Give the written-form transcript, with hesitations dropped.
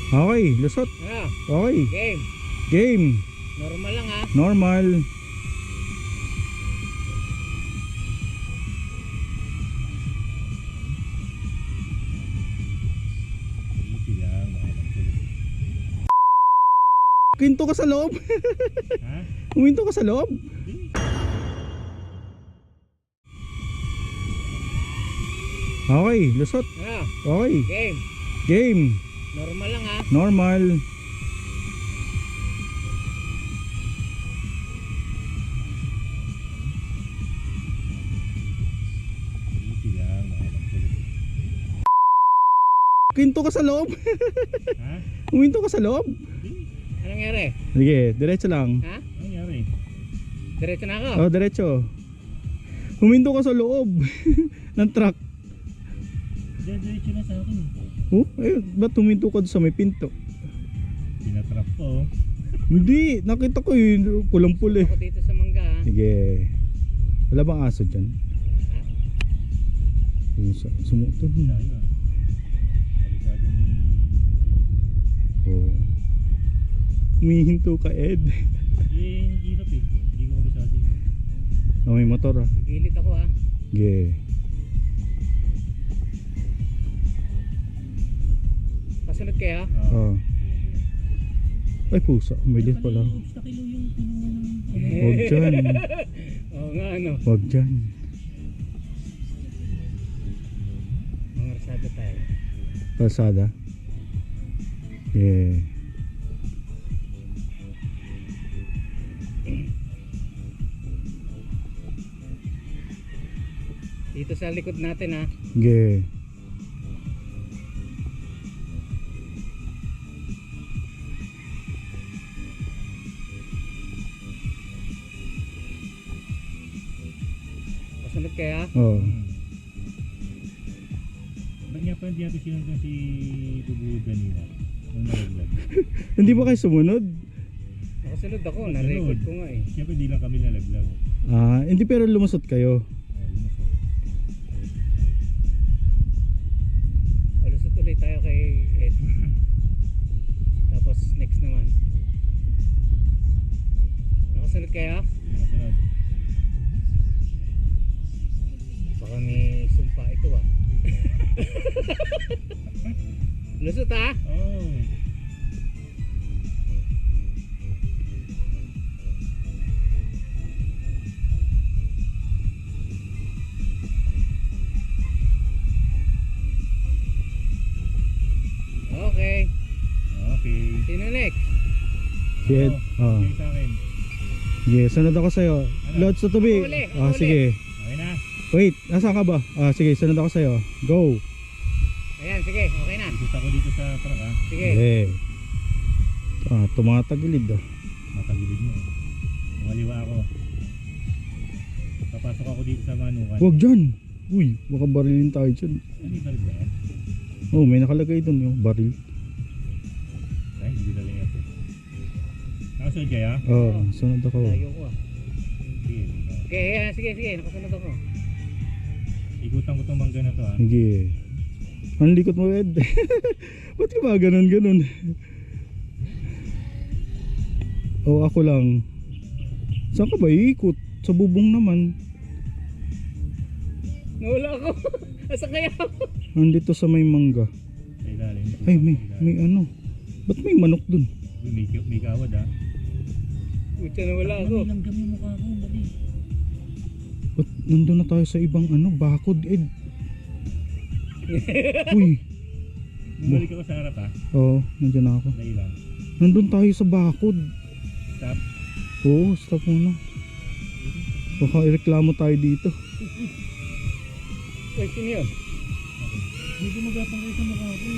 Okay, lusot. Ano? Okay, Game. game. Normal lang ha. Normal. Easy lang, Kwento ka sa loob. ha? Uminto ka sa loob. Okay, lusot. Ano? Okay, Game. game. Normal lang ha. Normal. Easy lang, Kwento ka sa loob. ha? Uminto ka sa loob. Anong nangyari? Sige, diretso lang. Ha? Ano nangyari? Diretso na ako. Oh, diretso. Huminto ka sa loob ng truck. Diretso na sa akin. Oh, eh, ba't huminto ka sa may pinto? Pinatrap ko. Hindi, nakita ko yun. Pulang-pula Ako dito sa mangga ha. Sige. Wala bang aso dyan? Ha? Sumutod Tayo na. ah. Kabisado ni... Oh. Humihinto ka, Ed. Hirap eh. Hindi ko kabisado yun. Oh, may motor ah. Gilid ako ha. Sige. Pasunod kayo. Oh. Ay pusa, umilit pala. Obstacle yung pinuha ng... Huwag dyan. Oo nga ano. Huwag dyan. Mga rasada tayo. Pasada. Yeah. Dito sa likod natin ha. Yeah. Pasunod kayo ha. Oh. Ba't nga pa hindi natin sinundan si Bubu kanina? Nung nalaglag. Hindi ba kayo sumunod? Nakasunod ako. Na-record ko nga eh. Siyempre di lang kami nalaglag. Ah, hindi pero lumusot kayo. Lumusot. Alusot ulit tayo kay Ed. Tapos next naman. Nakasunod kayo? Nakasunod. Baka may sumpa ito ah. Lusot ha? Oh. Okay. Okay. Sino next? Si Ed. Oh. Okay sa akin. Sige, sunod ako sa'yo. Lods sa tabi. Uli, Ah, uli. sige. Okay na. Wait, nasaan ka ba? Ah, sige, sunod ako sa'yo. Go. Ayan, sige. Okay na. Ikot ako dito sa truck ha. Sige. Okay. Ah, tumatagilid ah. Matagilid mo. Maliwa ako. Papasok ako dito sa manukan. Huwag dyan. Uy, baka barilin tayo dyan. Ano yung baril ba yan? Oh, may nakalagay doon yung baril. Ay, hindi na lang yan. Nakasunod kayo? Oh, sunod ako. Layo ko ah. Sige. Okay, ayan. Sige, sige. Nakasunod ako. Ikutan ko tong mangga na to ha. Sige. Ang likot mo, Ed. Ba't ka ba ganun? Oh, ako lang. Saan ka ba iikot? Sa bubong naman. Nawala ako. Asa kaya ako? Nandito sa may mangga. Sa ilalim. Ay, may ano. Ba't may manok dun? May kawad ha. Pucha, nawala ako. Langgam yung mukha ko. Dali. Ba't nandun na tayo sa ibang ano, bakod, Ed? Uy. Bumalik ako sa harap ha. Oo, nandiyan na ako. Dali lang. Nandun tayo sa bakod. Stop. Oo, stop muna. Baka ireklamo tayo dito. Uy, sino yun? Hindi gumagapang kayo sa mukha ko.